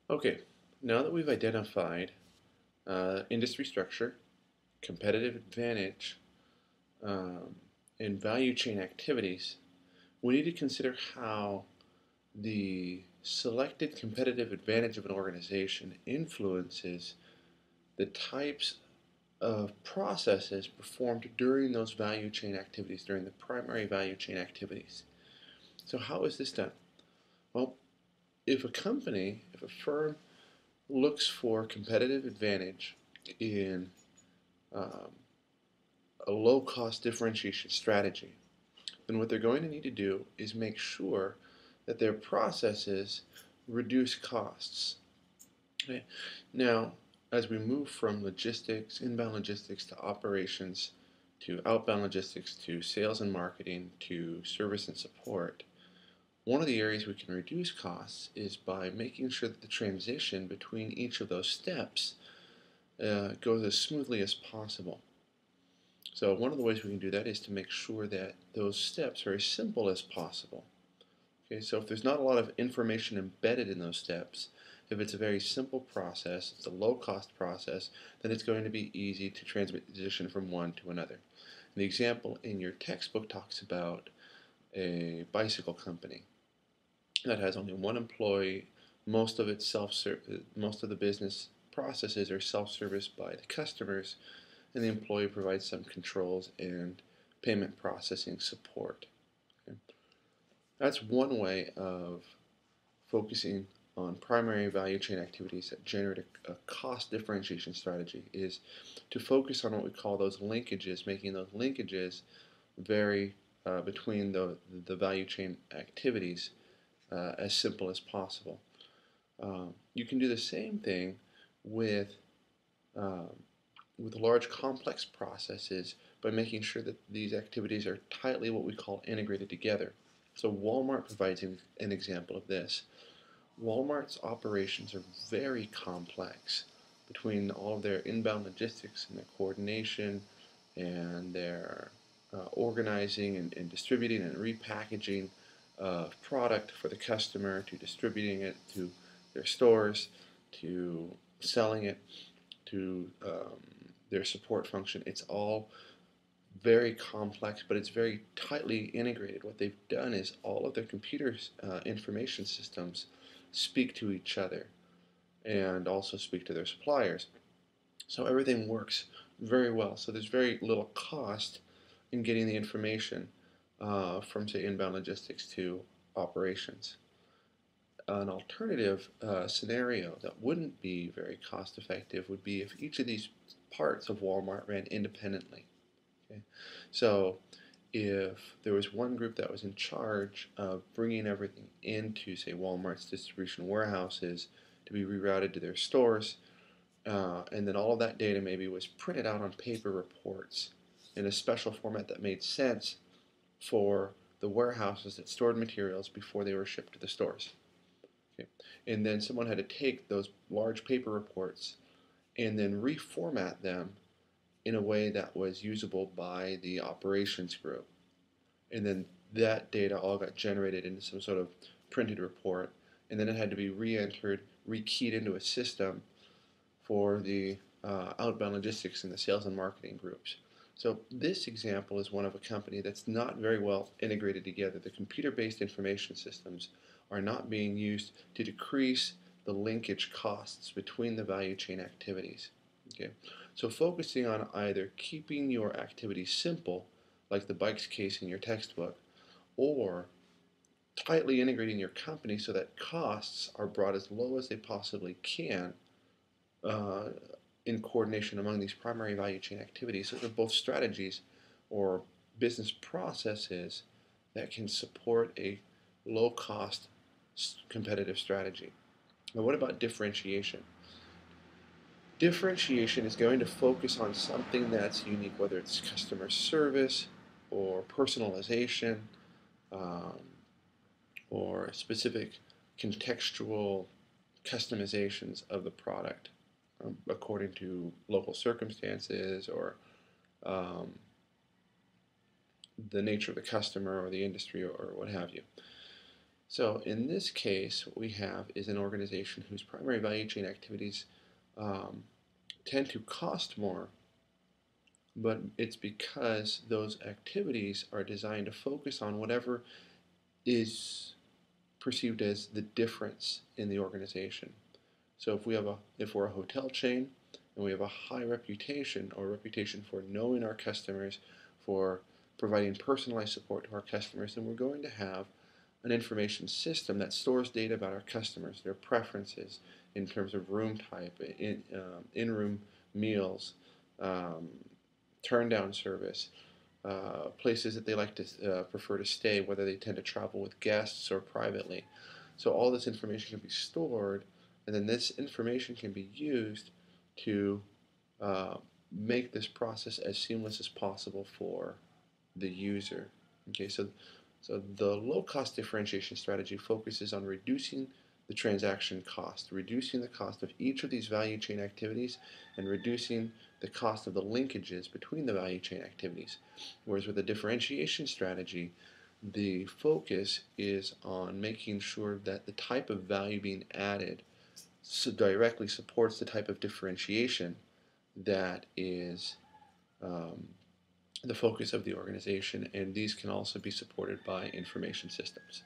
Okay, now that we've identified industry structure, competitive advantage, um, and value chain activities, we need to consider how the selected competitive advantage of an organization influences the types of processes performed during those value chain activities, during the primary value chain activities. So, how is this done? Well, if a firm looks for competitive advantage in um, a low cost differentiation strategy, then what they're going to need to do is make sure that their processes reduce costs. Okay? Now, as we move from logistics, inbound logistics to operations, to outbound logistics, to sales and marketing, to service and support, one of the areas we can reduce costs is by making sure that the transition between each of those steps goes as smoothly as possible. So one of the ways we can do that is to make sure that those steps are as simple as possible. Okay, so if there's not a lot of information embedded in those steps, if it's a very simple process, it's a low-cost process, then it's going to be easy to transition from one to another. And the example in your textbook talks about a bicycle company that has only one employee. Most of most of the business processes are self-service by the customers, and the employee provides some controls and payment processing support. Okay? That's one way of focusing on primary value chain activities that generate a cost differentiation strategy is to focus on what we call those linkages, making those linkages vary between the value chain activities as simple as possible. You can do the same thing with um, with large complex processes by making sure that these activities are tightly what we call integrated together. So Walmart provides an example of this. Walmart's operations are very complex between all of their inbound logistics and their coordination and their organizing and distributing and repackaging of product for the customer to distributing it to their stores to selling it to their support function. It's all very complex, but it's very tightly integrated. What they've done is all of their computer information systems speak to each other and also speak to their suppliers. So everything works very well. So there's very little cost in getting the information from, say, inbound logistics to operations. An alternative scenario that wouldn't be very cost effective would be if each of these parts of Walmart ran independently. Okay? So if there was one group that was in charge of bringing everything into, say, Walmart's distribution warehouses to be rerouted to their stores, and then all of that data maybe was printed out on paper reports in a special format that made sense for the warehouses that stored materials before they were shipped to the stores. Okay. And then someone had to take those large paper reports and then reformat them in a way that was usable by the operations group. And then that data all got generated into some sort of printed report, and then it had to be re-entered, re-keyed into a system for the outbound logistics and the sales and marketing groups. So this example is one of a company that's not very well integrated together. The computer-based information systems are not being used to decrease the linkage costs between the value chain activities. Okay, so focusing on either keeping your activities simple, like the bikes case in your textbook, or tightly integrating your company so that costs are brought as low as they possibly can uh, in coordination among these primary value chain activities. So they're both strategies or business processes that can support a low cost competitive strategy. Now, what about differentiation? Differentiation is going to focus on something that's unique, whether it's customer service or personalization um, or specific contextual customizations of the product according to local circumstances or um, the nature of the customer or the industry or what have you. So in this case, what we have is an organization whose primary value chain activities um, tend to cost more, but it's because those activities are designed to focus on whatever is perceived as the difference in the organization. So if we're a hotel chain and we have a high reputation or reputation for knowing our customers, for providing personalized support to our customers, then we're going to have an information system that stores data about our customers, their preferences in terms of room type, in-room meals, um, turn down service, places that they like to prefer to stay, whether they tend to travel with guests or privately. So all this information can be stored, and then this information can be used to uh, make this process as seamless as possible for the user. Okay, so the low-cost differentiation strategy focuses on reducing the transaction cost, reducing the cost of each of these value chain activities, and reducing the cost of the linkages between the value chain activities. Whereas with a differentiation strategy, the focus is on making sure that the type of value being added directly supports the type of differentiation that is um, the focus of the organization, and these can also be supported by information systems.